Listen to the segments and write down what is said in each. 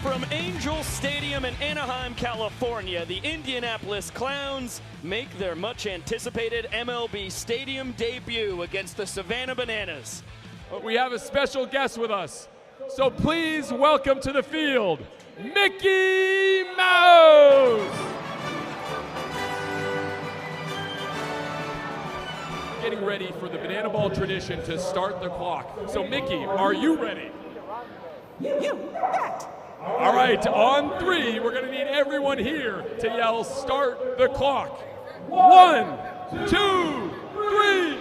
From Angel Stadium in Anaheim, California, the Indianapolis Clowns make their much-anticipated MLB Stadium debut against the Savannah Bananas. We have a special guest with us, so please welcome to the field, Mickey Mouse! Getting ready for the banana ball tradition to start the clock. So Mickey, are you ready? You bet! All right, on three, we're gonna need everyone here to yell, start the clock. 1, 2, 3.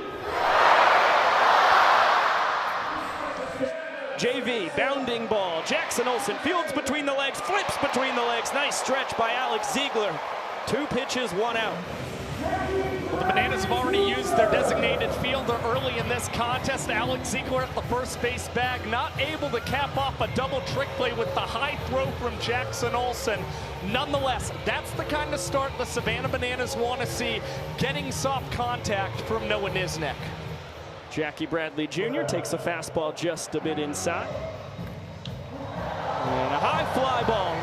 JV, bounding ball. Jackson Olsen fields between the legs, flips between the legs. Nice stretch by Alex Ziegler. 2 pitches, 1 out. Well, the Bananas have already used their designated fielder early in this contest. Alex Ziegler at the first base bag, not able to cap off a double trick play with the high throw from Jackson Olsen. Nonetheless, that's the kind of start the Savannah Bananas want to see, getting soft contact from Noah Nisnik. Jackie Bradley Jr. takes a fastball just a bit inside. And a high fly ball.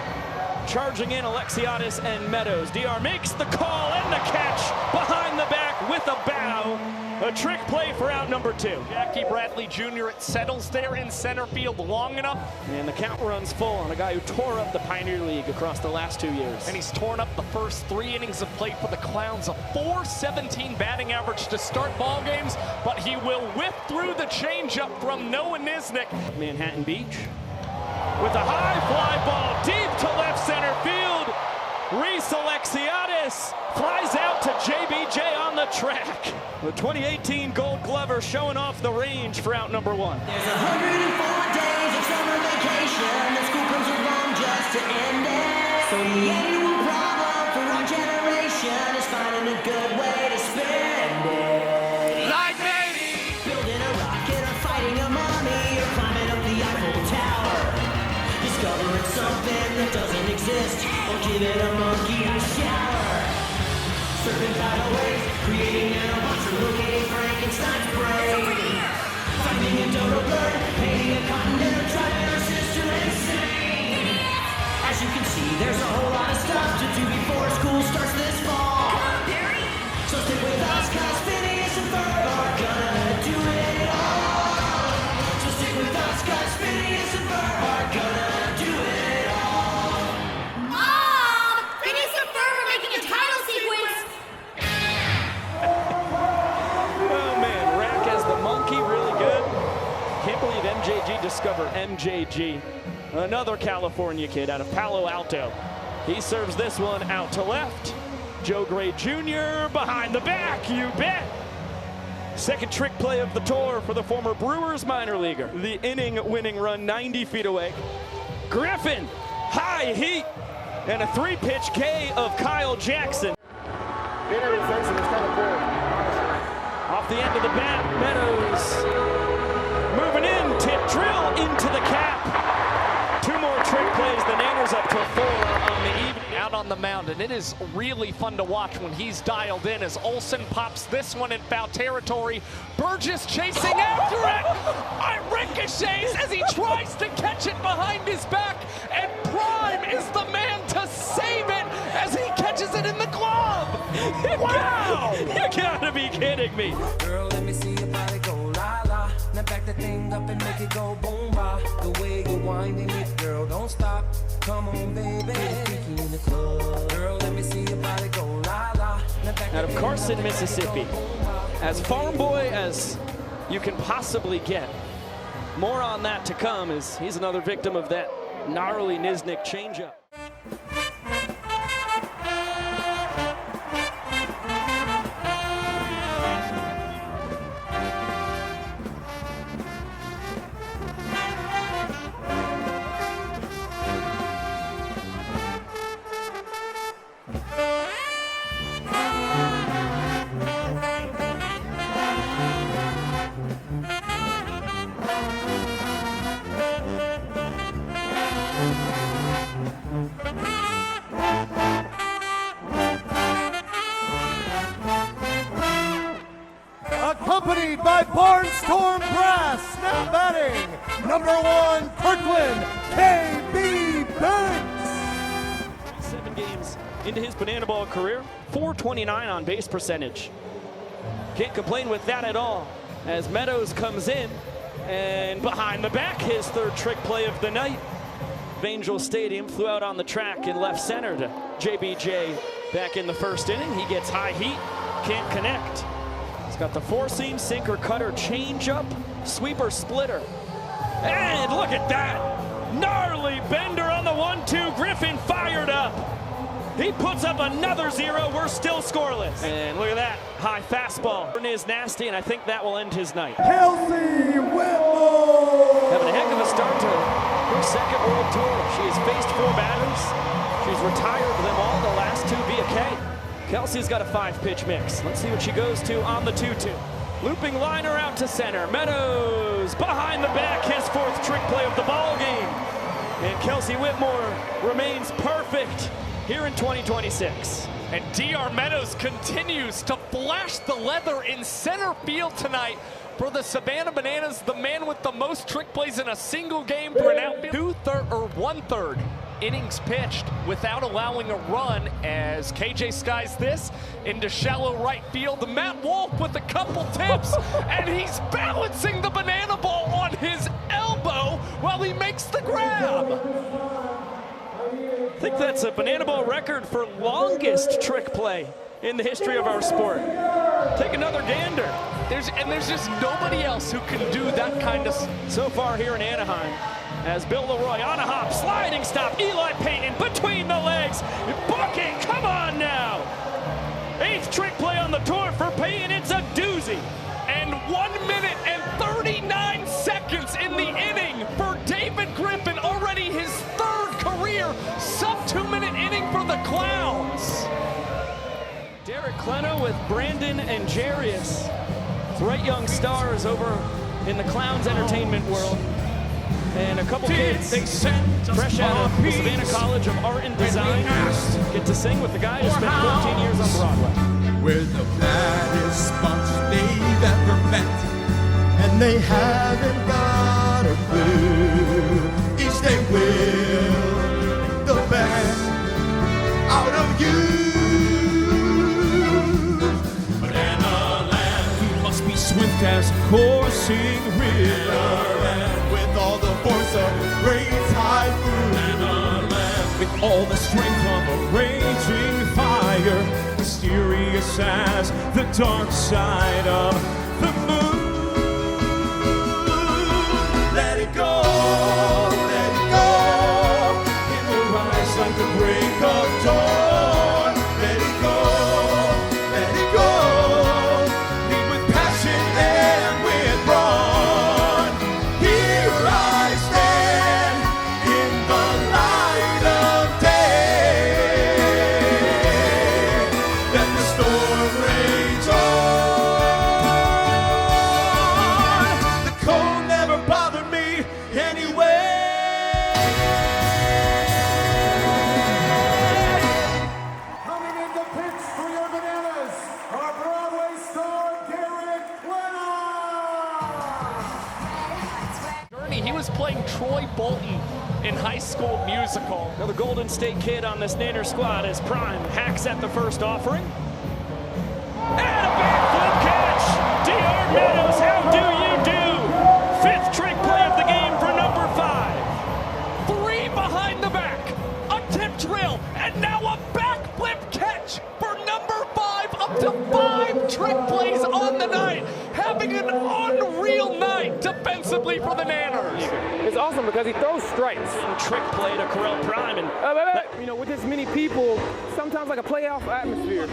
Charging in Alexiadis and Meadows. DR makes the call and the catch behind the back with a bow. A trick play for out number 2. Jackie Bradley Jr. It settles there in center field long enough. And the count runs full on a guy who tore up the Pioneer League across the last 2 years. And he's torn up the first 3 innings of play for the Clowns. A .417 batting average to start ball games, but he will whip through the changeup from Noah Nisnik. Manhattan Beach with a high fly ball deep to left center field. Reese Alexiadis flies out to JBJ on the track. The 2018 Gold Glover showing off the range for out number 1. There's 104 days of summer vacation. The school comes along just to end it. So the annual problem for our generation is finding a good way to spend it. Like me! Building a rocket or fighting a mummy or climbing up the Eiffel Tower. Discovering something that doesn't exist or giving a monkey a shower. Surfing tidal waves, creating nanobots or locating Frankenstein's brain. Finding a dodo bird, painting a continent or driving our sister insane. As you can see, there's a whole lot of stuff to do before school starts this fall. So stick with us, cause Phineas and Ferb are gonna do it all. So stick with us, cause Phineas and Ferb are gonna do it all. Mom! Phineas and Ferb are making a title sequence! Oh man, Rack as the monkey, really good. Can't believe MJG discovered MJG. Another California kid out of Palo Alto. He serves this one out to left. Joe Gray Jr. behind the back, you bet. Second trick play of the tour for the former Brewers minor leaguer. The inning-winning run 90 feet away. Griffin, high heat, and a 3-pitch K of Kyle Jackson. Off the end of the bat, Meadows moving in, tip drill into the cap. 2 more trick plays, the Nanners up to 4 on the evening. Out on the mound, and it is really fun to watch when he's dialed in as Olsen pops this one in foul territory. Burgess chasing after it. It ricochets as he tries to catch it behind his back, and Prime is the man to save it as he catches it in the glove. Wow! You gotta be kidding me. Girl, let me see your body go la la. Now back the thing up and make it go boom ba. The way you're winding it, girl, don't stop. Come on, baby. In the club. Girl, let me see your body go la la. Out of Carson, Mississippi. As farm boy as you can possibly get. More on that to come as he's another victim of that gnarly Nisnik changeup. Accompanied by Barnstorm Brass, now batting, number 1, Kirkland, KB Bell. into his banana ball career. 429 on base percentage. Can't complain with that at all. As Meadows comes in, and behind the back, his third trick play of the night. Angel Stadium flew out on the track in left center to JBJ back in the first inning. He gets high heat, can't connect. He's got the four-seam, sinker, cutter, changeup, sweeper, splitter. And look at that! Gnarly bender on the 1-2. Griffin fired up. He puts up another 0. We're still scoreless. And look at that high fastball. Is nasty, and I think that will end his night. Kelsey Whitmore! Having a heck of a start to her second World Tour. She has faced 4 batters. She's retired them all, the last 2 via K. Kelsey's got a 5-pitch mix. Let's see what she goes to on the 2-2. Looping liner out to center. Meadows behind the back, his 4th trick play of the ball game. And Kelsey Whitmore remains perfect here in 2026. And DR Meadows continues to flash the leather in center field tonight for the Savannah Bananas, the man with the most trick plays in a single game for an outfield. 1/3 innings pitched without allowing a run as KJ skies this into shallow right field. The Matt Wolf with a couple tips, and he's balancing the banana ball on his elbow while he makes the grab. I think that's a banana ball record for longest trick play in the history of our sport. Take another gander. There's just nobody else who can do that kind of so far here in Anaheim. As Bill Leroy on a hop, sliding stop, Eli Payton between the legs, booking, come on now. 8th trick play on the tour for Payton, it's a doozy. And 1 minute and 39 seconds in the inning for David Griffin, already his 3rd career sub-2-minute inning for the Clowns. Derek Kleno with Brandon and Jarius. Bright young stars over in the Clowns entertainment world. And a couple kids fresh out of the Savannah College of Art and Design get to sing with the guy who spent 14 years on Broadway. We're the baddest bunch they've ever met, And they haven't got a clue. each day will The best out of you. Bananaland, you must be swift as a coursing river. With all the force of great typhoon, Bananaland, with all the strength of a raging fire, mysterious as the dark side of the moon. let it go, let it go. It will rise like the break of dawn. Let it go, let it go. Lead with passion and with brawn. Here I stand in the light of day. Let the storm rage on. The cold never bothered me anyway. coming in to pitch for your bananas, our Broadway star, Derek Kleno! He was playing Troy Bolton in High School Musical. Another Golden State kid on this Nanner squad as Prime hacks at the first offering. And a backflip catch! DR Meadows, how do you do? 5th trick play of the game for number 5. 3 behind the back, a tip drill, and now a backflip catch for number 5. Up to 5 trick plays on the night, having an unreal night defensively for the Nanners. It's awesome because he throws strikes. Trick play to Correll Prime, and You know, with this many people, sometimes like a playoff atmosphere.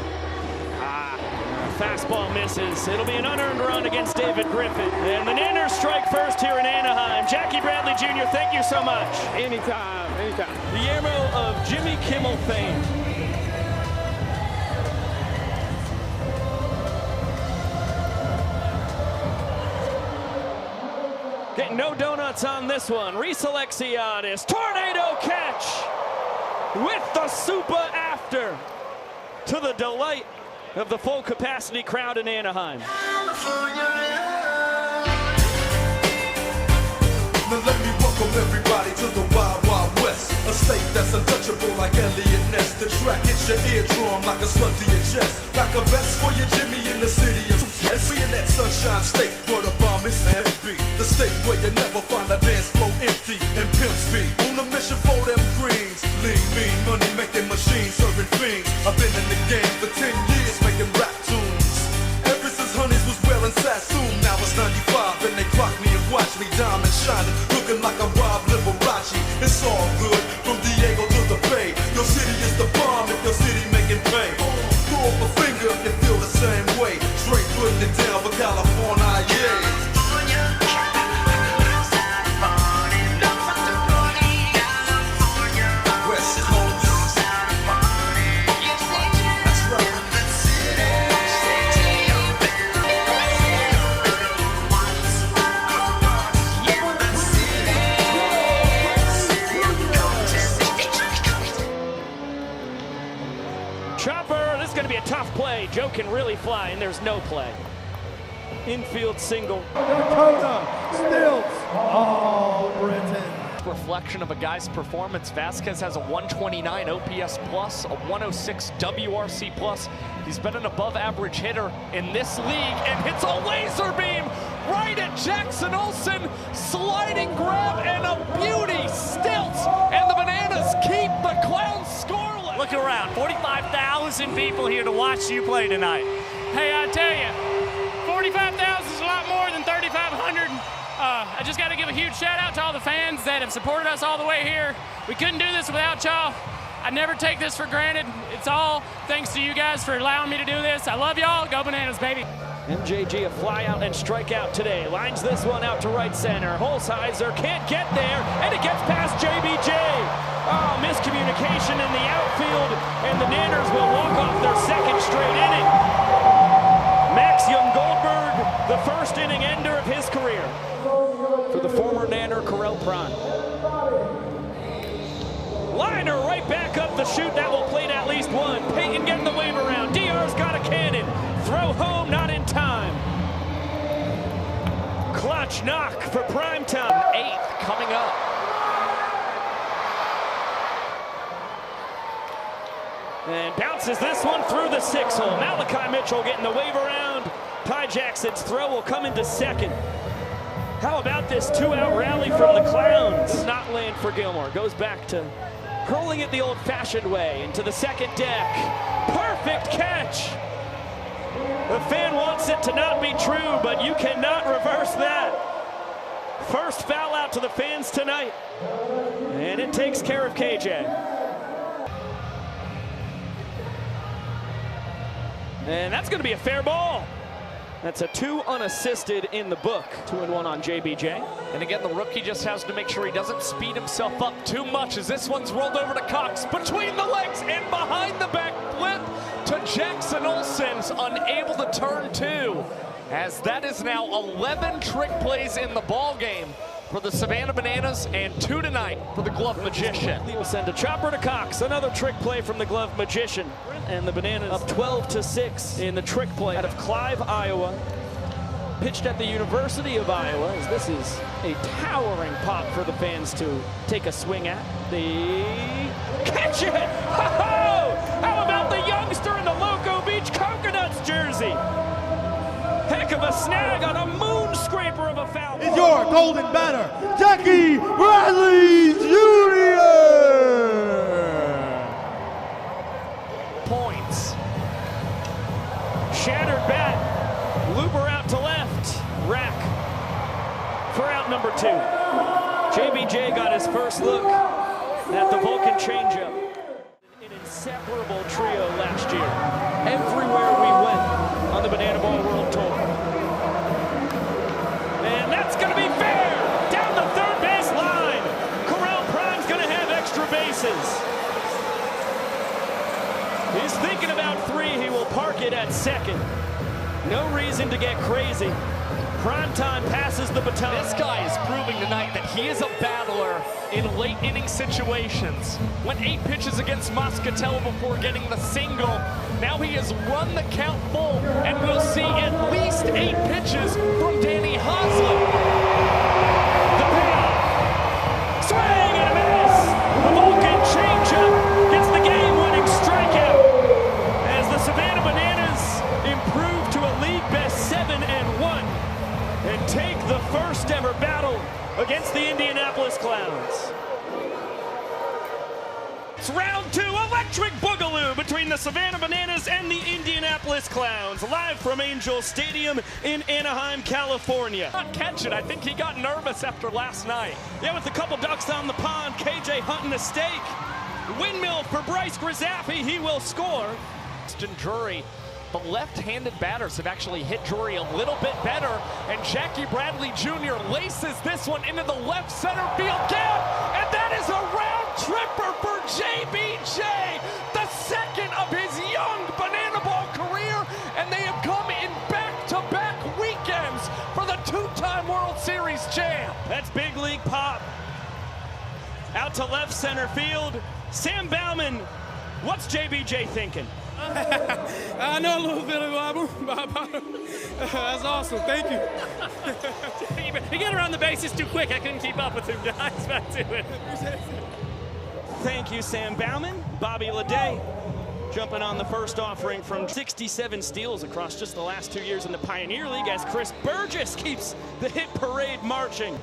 fastball misses. It'll be an unearned run against David Griffin. And the Nanners strike first here in Anaheim. Jackie Bradley Jr., thank you so much. Anytime, anytime. Guillermo of Jimmy Kimmel fame. Getting no donuts on this one. Reese Alexiadis, tornado catch with the super after to the delight of the full capacity crowd in Anaheim. Now let me welcome everybody to the Wild Wild West, a state that's untouchable like Elliot Ness. The track hits your eardrum like a slug to your chest. Like a vest for your Jimmy in the city of yes. We in that sunshine state where the bomb is meant to be. The state where you never find a dance floor empty and pimp speed. On a mission for them greens. Lean, mean, money making machines, serving fiends. I've been in the game for 10 years making rap tunes. Ever since Honeys was wearing Sassoon. Now it's 95 and they clock me and watch me diamond shining. Looking like I'm Rob Liberace. It's all good from Diego to the Bay. Your city is the bomb if your city making pay. Throw up a finger if you feel the same way. Straight putting it down for California, yeah. Chopper, this is going to be a tough play. Joe can really fly, and there's no play. Infield single. Dakota, Stilts, all Britain. Reflection of a guy's performance. Vasquez has a 129 OPS plus, a 106 WRC plus. He's been an above average hitter in this league and hits a laser beam right at Jackson Olsen. Sliding grab and a beauty. Stilts and the Bananas keep the Clowns scoreless. Look around, 45,000 people here to watch you play tonight. Hey, I tell you, 45,000 is a lot more than 3,500. I just got to give a huge shout out to all the fans that have supported us all the way here. We couldn't do this without y'all. I never take this for granted. It's all thanks to you guys for allowing me to do this. I love y'all. Go Bananas, baby. MJG a fly out and strikeout today. Lines this one out to right center. Holsizer can't get there, and it gets past JBJ. Oh, miscommunication in the outfield, and the Nanners will walk off their second straight inning. Max Young-Goldberg, the first inning ender of his career for the former Nanner Correll Prime. Liner right back up the chute. That will plate at least one. Peyton getting the wave around. DR's got a cannon. Throw home, not in time. Clutch knock for primetime. Eighth coming up. And bounces this one through the 6-hole. Malachi Mitchell getting the wave around. Ty Jackson's throw will come into second. How about this two-out rally from the Clowns? Does not land for Gilmore. Goes back to hurling it the old-fashioned way into the second deck. Perfect catch. The fan wants it to not be true, but you cannot reverse that. First foul out to the fans tonight. And it takes care of KJ. And that's going to be a fair ball. That's a 2 unassisted in the book. 2-1 on JBJ. And again, the rookie just has to make sure he doesn't speed himself up too much as this one's rolled over to Cox. Between the legs and behind the back flip to Jackson Olsen's unable to turn two. As that is now 11 trick plays in the ball game for the Savannah Bananas and 2 tonight for the Glove Magician. He will send a chopper to Cox. Another trick play from the Glove Magician. And the Bananas up 12-6 in the trick play out of Clive, Iowa. Pitched at the University of Iowa. As this is a towering pop for the fans to take a swing at. They catch it! Ho-ho! How about the youngster in the Loco Beach Coconuts jersey? Heck of a snag on a moon scraper of a foul. Is your golden banner, Jackie Bradley Jr. Points. Shattered bat. Looper out to left. Rack for out number 2. JBJ got his first look at the Vulcan changeup. An inseparable trio last year. Everywhere we went on the Banana Ball World Tour. And that's going to be fair. Down the third base line. Correll Prime's going to have extra bases. He's thinking about 3. He will park it at second. No reason to get crazy. Primetime passes the baton. This guy is proving tonight that he is a battler in late inning situations. Went 8 pitches against Moscatello before getting the single. Now he has run the count full, and we'll see at least 8 pitches from Danny Hosley. The payoff. Swing and a miss. The Vulcan change. It's round 2, electric boogaloo between the Savannah Bananas and the Indianapolis Clowns, live from Angel Stadium in Anaheim, California. Not catch it. I think he got nervous after last night. Yeah, with a couple ducks on the pond, KJ hunting a steak. Windmill for Bryce Grisaffi, he will score. Drury, the left-handed batters have actually hit Drury a little bit better, and Jackie Bradley Jr. laces this one into the left center field gap, and that is a round tripper for JBJ, the second of his young banana ball career, and they have come in back-to-back weekends for the two-time World Series champ. That's big league pop. Out to left center field, Sam Bauman. What's JBJ thinking? I know a little bit about him. That's awesome. Thank you. He got around the bases too quick. I couldn't keep up with him, guys. Back to it. Thank you, Sam Bauman. Bobby Leday jumping on the first offering from 67 steals across just the last 2 years in the Pioneer League as Chris Burgess keeps the hit parade marching.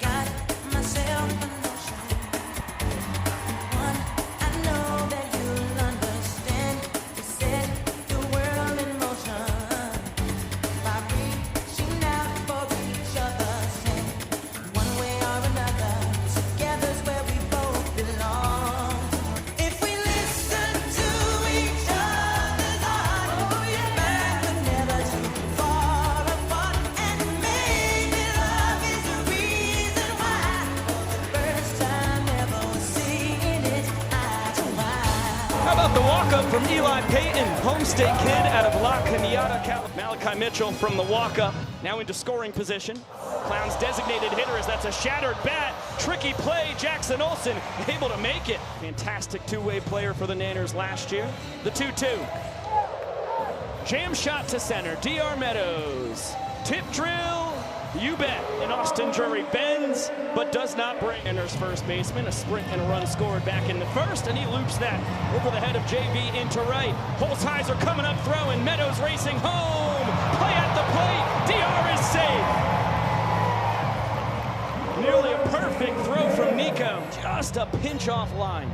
Got myself a notion. One I know that you'll understand. To set the world in motion by reaching out for each other's hand. One way or another, together's where we both belong. If we listen to each other's heart, man, we're never too far apart. And maybe love is the reason why, for the first time ever, we're seeing it eye to eye. How about the walk-up from Eli Payton, homestate kid out of La Cañada, California. Malachi Mitchell from the walk-up, now into scoring position. Clowns designated hitter as that's a shattered bat. Tricky play, Jackson Olsen able to make it. Fantastic two-way player for the Nanners last year. The 2-2. Jam shot to center, DR Meadows. Tip drill, you bet. And Austin Drury bends, but does not break. Nanners first baseman, a sprint and a run scored back in the first, and he loops that over the head of JB into right. Holzheiser coming up throwing, Meadows racing home. Play at the plate, DR is safe. Nearly a perfect throw from Nico. Just a pinch off line.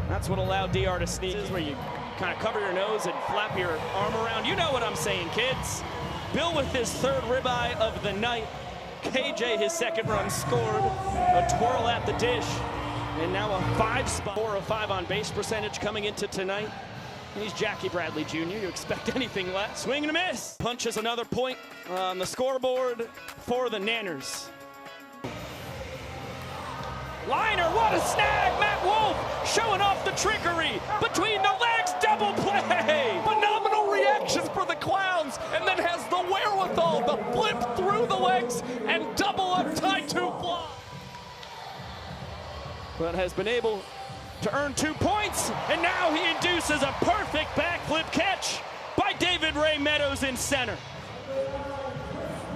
That's what allowed DR to sneak. This is where you kind of cover your nose and flap your arm around. You know what I'm saying, kids. Bill with his third ribeye of the night. KJ, his second run scored. A twirl at the dish. And now a 5-spot. 4 of 5 on base percentage coming into tonight. And he's Jackie Bradley Jr. You expect anything less. Swing and a miss. Punches another point on the scoreboard for the Nanners. Liner, what a snag! Matt Wolf showing off the trickery between the legs, double play! Phenomenal reactions for the Clowns, and then has the wherewithal to flip through the legs and double up tight to fly. But has been able to earn 2 points, and now he induces a perfect backflip catch by David Ray Meadows in center.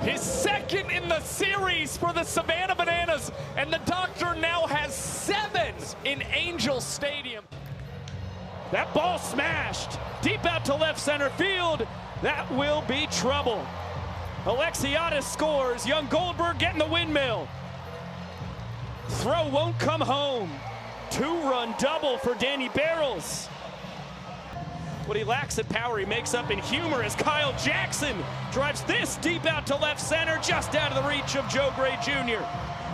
His second in the series for the Savannah Bananas, and the Doctor now has 7 in Angel Stadium. That ball smashed deep out to left center field. That will be trouble. Alexiadis scores. Young Goldberg getting the windmill. Throw won't come home. 2-run double for Danny Barrels. What he lacks at power, he makes up in humor as Kyle Jackson drives this deep out to left center, just out of the reach of Joe Gray Jr.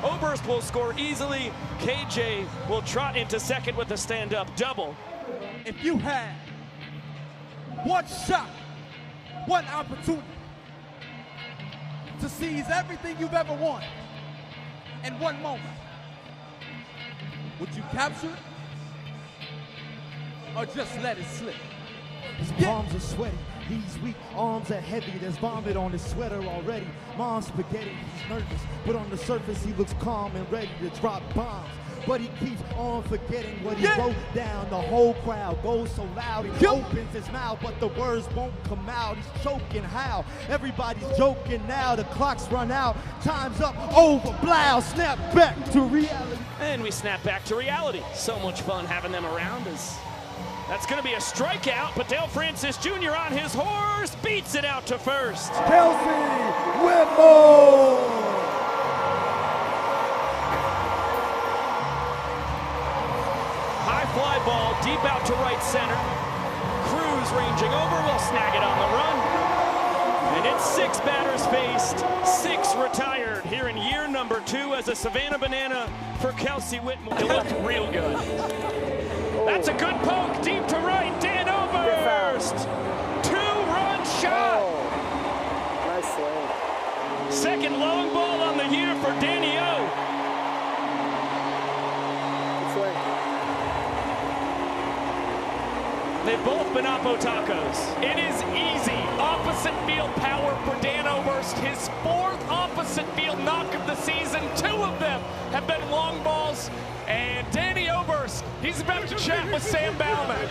Oberst will score easily. KJ will trot into second with a stand-up double. If you had one shot, one opportunity to seize everything you've ever wanted in one moment, would you capture it or just let it slip? His palms are sweaty, he's weak, arms are heavy, there's vomit on his sweater already. Mom's spaghetti, he's nervous, but on the surface he looks calm and ready to drop bombs. But he keeps on forgetting what he wrote down. The whole crowd goes so loud, he opens his mouth, but the words won't come out. He's choking how? Everybody's joking now, the clock's run out. Time's up, over, blow, snap back to reality. And we snap back to reality. So much fun having them around as that's going to be a strikeout, but Dale Francis Jr. on his horse beats it out to first. Kelsey Whitmore! ball deep out to right center. Cruz ranging over, will snag it on the run. And it's 6 batters faced, 6 retired here in year number 2 as a Savannah Banana for Kelsey Whitmore. It looked real good. That's a good poke deep to right. Dan Oberst. 2-run shot. Nice swing. Second long ball on the year for Danny O. Good swing. They've both been Oppo tacos. It is easy. Opposite field power for Dan Oberst. His 4th opposite field knock of the season. 2 of them have been long balls. And Danny Oberst, he's about to chat with Sam Bauman.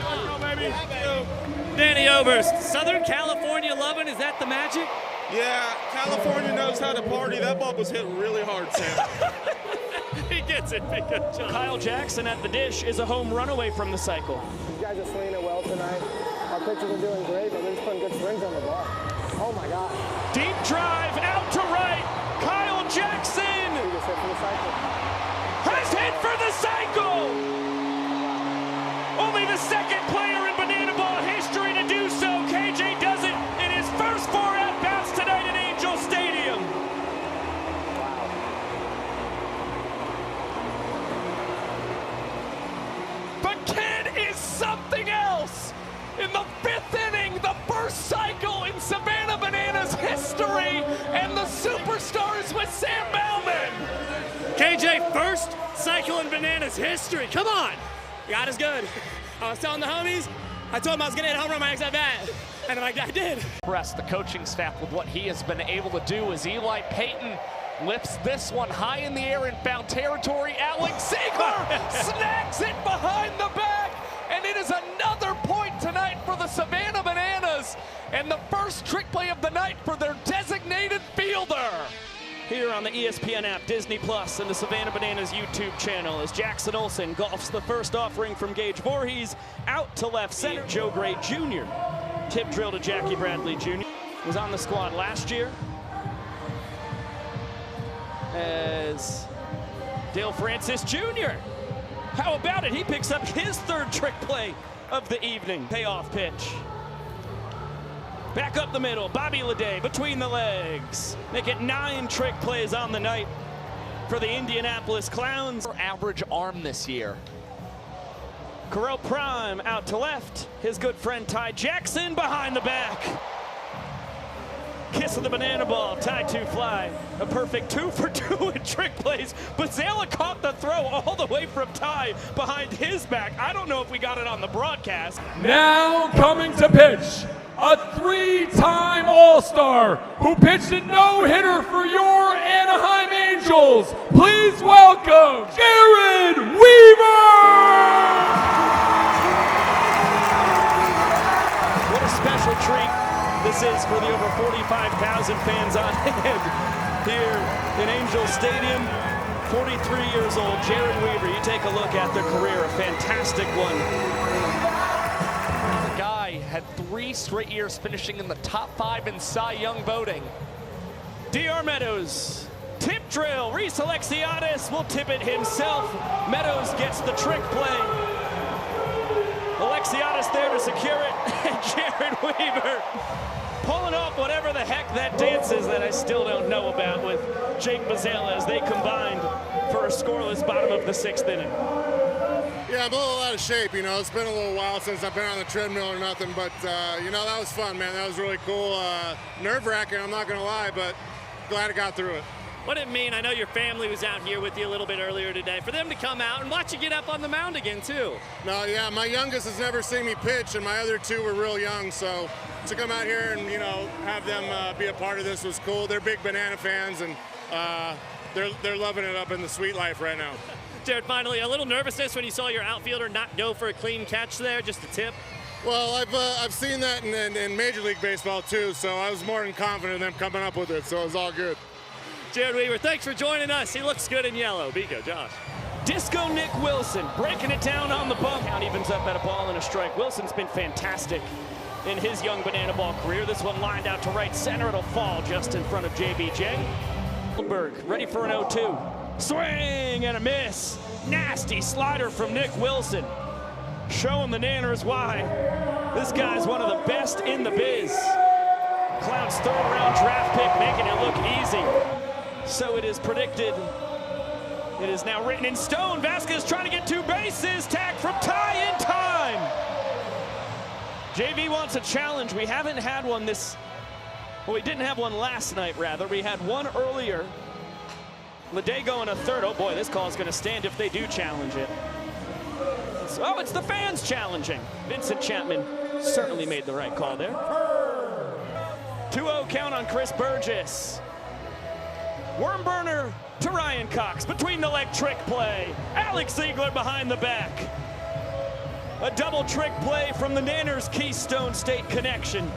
Danny Oberst, Southern California loving, is that the magic? Yeah, California knows how to party. That ball was hit really hard, Sam. He gets it, big good job. Kyle Jackson at the dish is a home run away from the cycle. You guys are swinging it well tonight. Our pitchers are doing great, but they're just putting good swings on the ball. Oh my God. Deep drive out to right. Kyle Jackson He just hit for the cycle. has hit for the cycle. Only the 2nd player in Banana Ball history to do so. KJ does it in his first 4 at-bats tonight at Angel Stadium. But Ken is something else. In the 5th inning, the first cycle in Savannah Bananas history, and the superstars with Sam Bauman. KJ, first cycle in Bananas history. Come on. God is good. I was telling the homies, I told them I was going to hit a home run my next at bat. And I did. Impressed the coaching staff with what he has been able to do as Eli Payton lifts this one high in the air in foul territory. Alex Ziegler snags it behind the back, and it is another point tonight for the Savannah Bananas, and the first trick play of the night for their designated fielder. Here on the ESPN app, Disney Plus, and the Savannah Bananas YouTube channel as Jackson Olsen golfs the first offering from Gage Voorhees out to left center. Joe Gray Jr. Tip drill to Jackie Bradley Jr. Was on the squad last year as Dale Francis Jr. How about it? He picks up his 3rd trick play of the evening. Payoff pitch. Back up the middle, Bobby Leday between the legs. Make it 9 trick plays on the night for the Indianapolis Clowns. Average arm this year. Corel Prime out to left. His good friend Ty Jackson behind the back. Kiss of the banana ball, Ty 2 fly. A perfect 2 for 2 in trick plays. But Zala caught the throw all the way from Ty behind his back. I don't know if we got it on the broadcast. Now coming to pitch, a 3-time All-Star who pitched a no-hitter for your Anaheim Angels. Please welcome Jared Weaver! What a special treat this is for the over 45,000 fans on hand here in Angel Stadium. 43 years old, Jared Weaver. You take a look at their career, a fantastic one. The guy had 3 straight years finishing in the top 5 in Cy Young voting. DR Meadows, tip drill. Reese Alexiadis will tip it himself. Meadows gets the trick play. Alexiadis there to secure it. And Jared Weaver pulling off whatever the heck that dance is that I still don't know about with Jake Bazella as they combined for a scoreless bottom of the 6th inning. Yeah, I'm a little out of shape, you know. It's been a little while since I've been on the treadmill or nothing, but, you know, that was fun, man. That was really cool. Nerve-wracking, I'm not going to lie, but glad I got through it. What did it mean? I know your family was out here with you a little bit earlier today. For them to come out and watch you get up on the mound again, too. No, yeah, my youngest has never seen me pitch, and my other 2 were real young, so to come out here and, you know, have them be a part of this was cool. They're big Banana fans, and they're loving it up in the Sweet Life right now. Jared, finally, a little nervousness when you saw your outfielder not go for a clean catch there, just a tip? Well, I've seen that in Major League Baseball, too, so I was more than confident in them coming up with it, so it was all good. Jared Weaver, thanks for joining us. He looks good in yellow. Biko, Josh. Disco Nick Wilson breaking it down on the bump. Count evens up at a ball and a strike. Wilson's been fantastic in his young banana ball career. This one lined out to right center. It'll fall just in front of JBJ. Ready for an 0-2. Swing and a miss. Nasty slider from Nick Wilson. showing the Nanners why. This guy's one of the best in the biz. Clown's third-round draft pick, making it look easy. So it is predicted. It is now written in stone. Vasquez trying to get 2 bases. Tag from Ty in time. JV wants a challenge. We haven't had one this. Well, we didn't have one last night, rather. We had one earlier. Leday going a third. Oh boy, this call is going to stand if they do challenge it. Oh, it's the fans challenging. Vincent Chapman certainly made the right call there. 2-0 count on Chris Burgess. Worm burner to Ryan Cox. Between the leg trick play. Alex Ziegler behind the back. A double trick play from the Nanners Keystone State connection.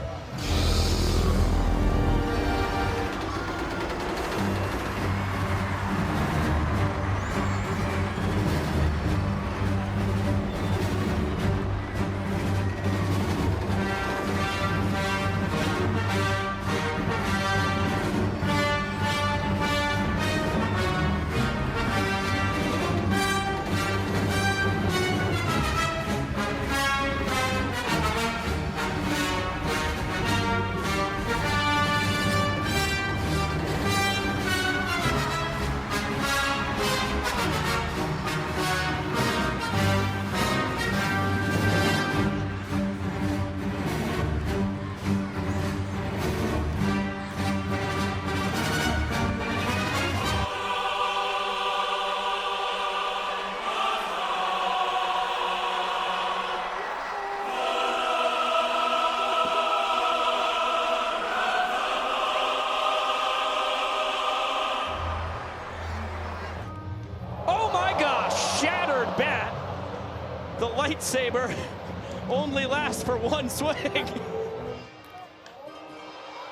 Bat. The lightsaber only lasts for one swing.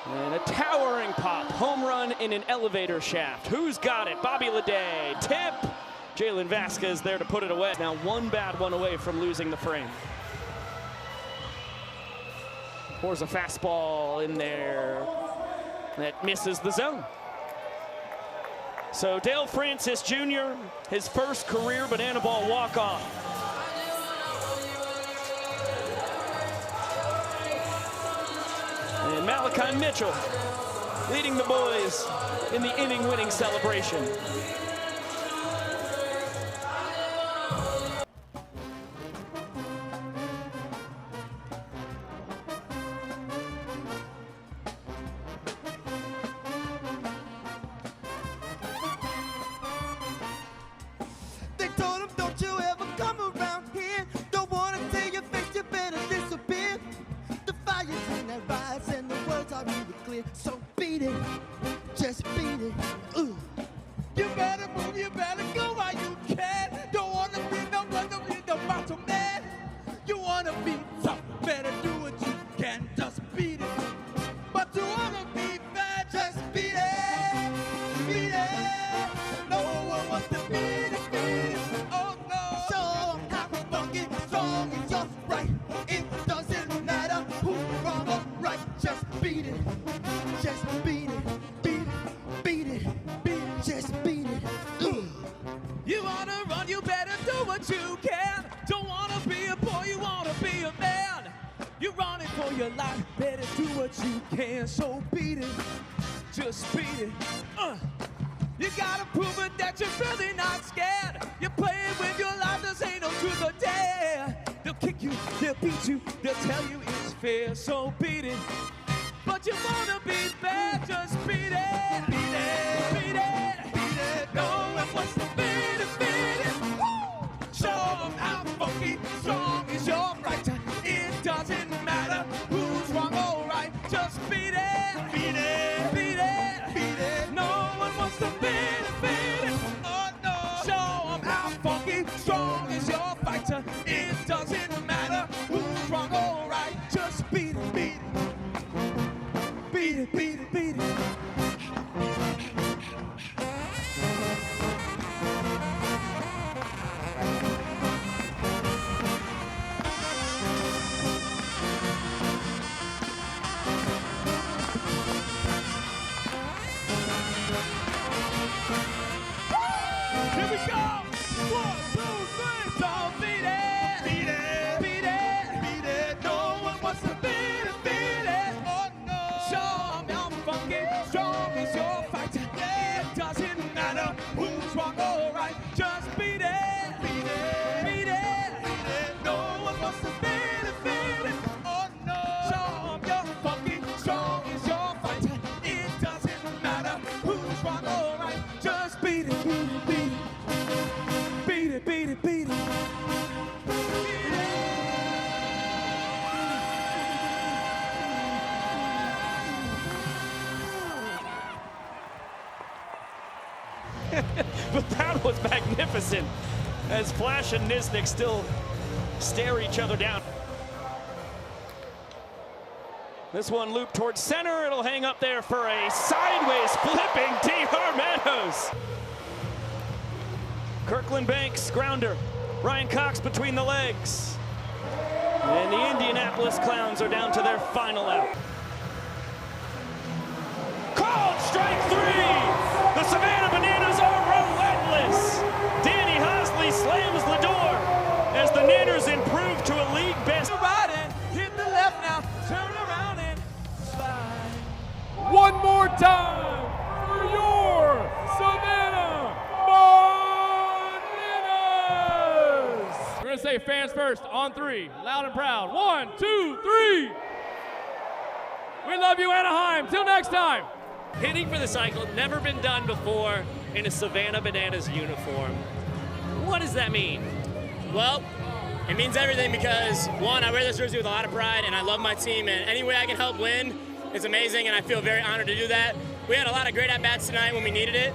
And a towering pop. Home run in an elevator shaft. Who's got it? Bobby Leday. Tip. Jalen Vasquez there to put it away. Now one bad one away from losing the frame. Pours a fastball in there. That misses the zone. So Dale Francis Jr., his first career banana ball walk-off. And Malachi Mitchell leading the boys in the inning-winning celebration. So beat it, just beat it. You better move, you better go while you can. Don't wanna be no macho man. You wanna be tough, better do what you can, just beat it. But you wanna be bad, just beat it, beat it. No one wants to beat it, beat it. Oh no. Show 'em how funky, strong is your right. It doesn't matter who's wrong or right, just beat it. Just beat it, beat it, beat it, beat it, just beat it. You wanna run, you better do what you can. Don't wanna be a boy, you wanna be a man. You're running for your life, better do what you can. So beat it, just beat it. You gotta prove it that you're really not scared. You're playing with your life, this ain't no truth or dare. They'll kick you, they'll beat you, they'll tell you it's fair. So beat it. But you wanna be bad, just beat it, beat it, beat it, beat it. No one wants to beat it, beat it. Woo! Show 'em how funky, strong is your right. It doesn't matter who's wrong or right, just beat it, beat it, beat it, beat it. No one wants to beat it, beat it. Oh no. Show 'em how funky, strong is your fighter. It doesn't matter who's wrong or right, just beat it, beat it. Beat it, beat it, beat it. Here we go. 1, 2, 3. Jackson as Flash and Nisnik still stare each other down. This one looped towards center. It'll hang up there for a sideways flipping D.R. Meadows. Kirkland Banks, grounder. Ryan Cox between the legs. And the Indianapolis Clowns are down to their final out. Called strike three! The Savannah Bananas are relentless! Danny Hosley slams the door as the Nanners improve to a league best. Right in, hit the left now, turn around and slide. One more time for your Savannah Bananas! We're gonna say fans first on three, loud and proud. 1, 2, 3. We love you, Anaheim. Till next time. Hitting for the cycle, never been done before in a Savannah Bananas uniform. What does that mean? Well, it means everything because, one, I wear this jersey with a lot of pride and I love my team, and any way I can help win is amazing, and I feel very honored to do that. We had a lot of great at-bats tonight when we needed it.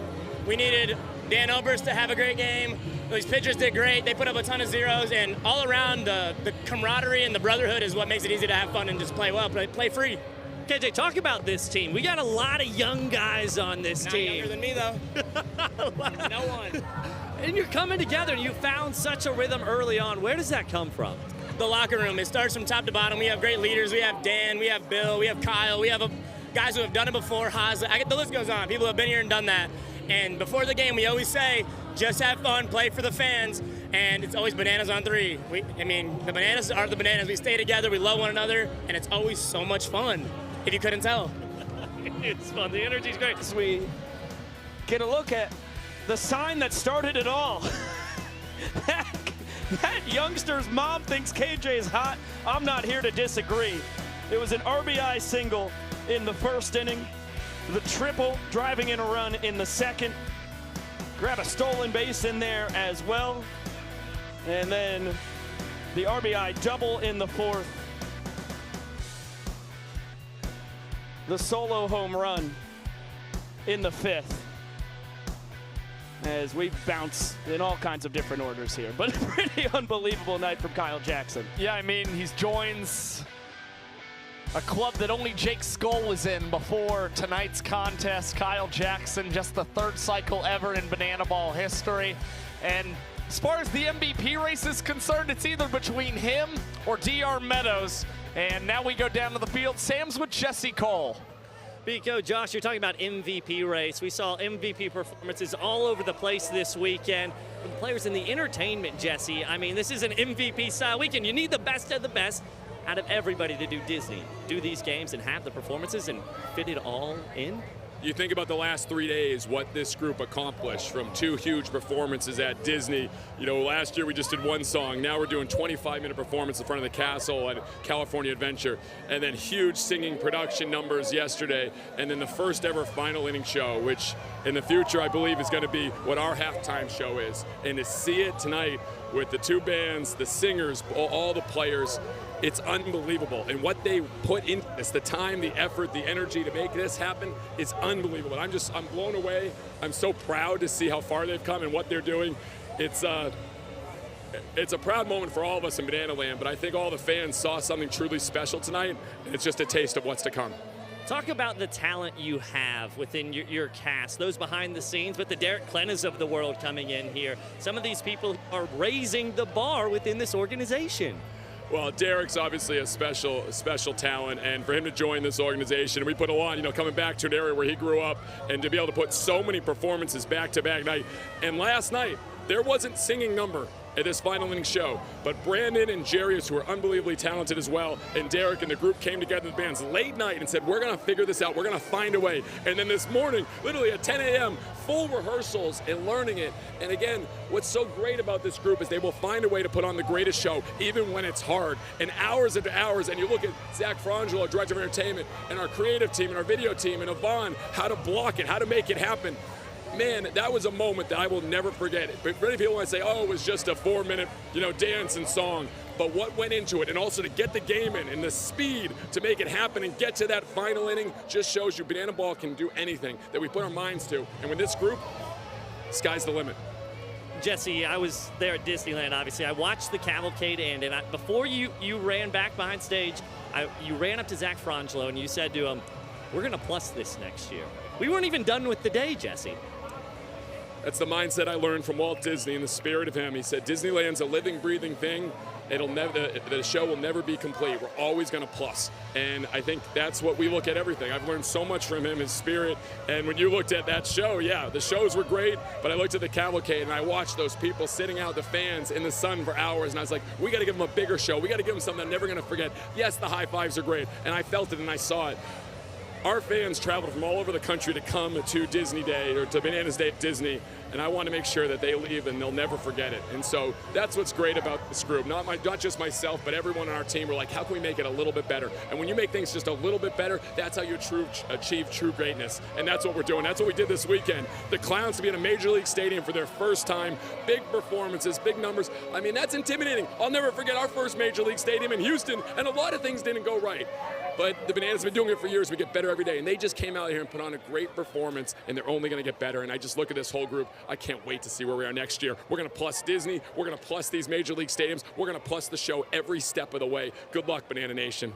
We needed Dan Oberst to have a great game. These pitchers did great. They put up a ton of zeros, and all around the camaraderie and the brotherhood is what makes it easy to have fun and just play well, play free. KJ, talk about this team. We got a lot of young guys on this Not team. younger than me, though. No one. And you're coming together, and you found such a rhythm early on. Where does that come from? The locker room. It starts from top to bottom. We have great leaders. We have Dan. We have Bill. We have Kyle. We have guys who have done it before. Haas. The list goes on. People have been here and done that. And before the game, we always say, just have fun, play for the fans, and it's always bananas on three. The Bananas are the Bananas. We stay together. We love one another, and it's always so much fun. If you couldn't tell. It's fun. The energy's great. As we get a look at the sign that started it all. that youngster's mom thinks KJ is hot. I'm not here to disagree. It was an RBI single in the first inning. The triple driving in a run in the second. Grab a stolen base in there as well. And then the RBI double in the fourth. The solo home run in the fifth. As we bounce in all kinds of different orders here. But a pretty unbelievable night from Kyle Jackson. Yeah, I mean, he joins a club that only Jake Skull was in before tonight's contest. Kyle Jackson, just the third cycle ever in Banana Ball history. And as far as the MVP race is concerned, it's either between him or D.R. Meadows. And now we go down to the field. Sam's with Jesse Cole. Biko, Josh, you're talking about MVP race. We saw MVP performances all over the place this weekend. From players in the entertainment, Jesse. I mean, this is an MVP-style weekend. You need the best of the best out of everybody to do Disney. Do these games and have the performances and fit it all in. You think about the last 3 days, what this group accomplished from 2 huge performances at Disney. You know, last year we just did one song. Now we're doing 25-minute performance in front of the castle at California Adventure. And then huge singing production numbers yesterday. And then the first ever final inning show, which in the future I believe is going to be what our halftime show is. And to see it tonight with the 2 bands, the singers, all the players, it's unbelievable. And what they put into this, the time, the effort, the energy to make this happen, is unbelievable. I'm blown away. I'm so proud to see how far they've come and what they're doing. It's a proud moment for all of us in Banana Land, but I think all the fans saw something truly special tonight, and it's just a taste of what's to come. Talk about the talent you have within your cast, those behind the scenes, but the Derek Clennas of the world coming in here. Some of these people are raising the bar within this organization. Well, Derek's obviously a special talent, and for him to join this organization, we put a lot, coming back to an area where he grew up, and to be able to put so many performances back-to-back night. And last night, there wasn't singing number at this final inning show, but Brandon and Jarius, who are unbelievably talented as well, and Derek and the group came together, the bands, late night and said, we're going to figure this out, we're going to find a way. And then this morning, literally at 10 a.m., full rehearsals and learning it. And again, what's so great about this group is they will find a way to put on the greatest show, even when it's hard, and hours into hours. And you look at Zach Frangel, our director of entertainment, and our creative team, and our video team, and Yvonne, how to block it, how to make it happen. Man, that was a moment that I will never forget. But many people want to say, oh, it was just a 4-minute, dance and song. But what went into it, and also to get the game in, and the speed to make it happen and get to that final inning, just shows you Banana Ball can do anything that we put our minds to. And with this group, sky's the limit. Jesse, I was there at Disneyland, obviously. I watched the cavalcade end, and before you ran back behind stage, you ran up to Zach Frangelo and you said to him, we're going to plus this next year. We weren't even done with the day, Jesse. That's the mindset I learned from Walt Disney and the spirit of him. He said, Disneyland's a living, breathing thing. The show will never be complete. We're always going to plus. And I think that's what we look at everything. I've learned so much from him, his spirit. And when you looked at that show, yeah, the shows were great, but I looked at the cavalcade and I watched those people sitting out, the fans in the sun for hours, and I was like, we got to give them a bigger show. We got to give them something I'm never going to forget. Yes, the high fives are great, and I felt it and I saw it. Our fans traveled from all over the country to come to Disney Day or to Bananas Day at Disney, and I want to make sure that they leave and they'll never forget it. And so that's what's great about this group. Not just myself, but everyone on our team. We're like, how can we make it a little bit better? And when you make things just a little bit better, that's how you achieve true greatness. And that's what we're doing. That's what we did this weekend. The Clowns to be in a Major League Stadium for their first time, big performances, big numbers. I mean, that's intimidating. I'll never forget our first Major League Stadium in Houston, and a lot of things didn't go right. But the Bananas have been doing it for years. We get better every day. And they just came out here and put on a great performance, and they're only going to get better. And I just look at this whole group. I can't wait to see where we are next year. We're going to plus Disney. We're going to plus these Major League Stadiums. We're going to plus the show every step of the way. Good luck, Banana Nation.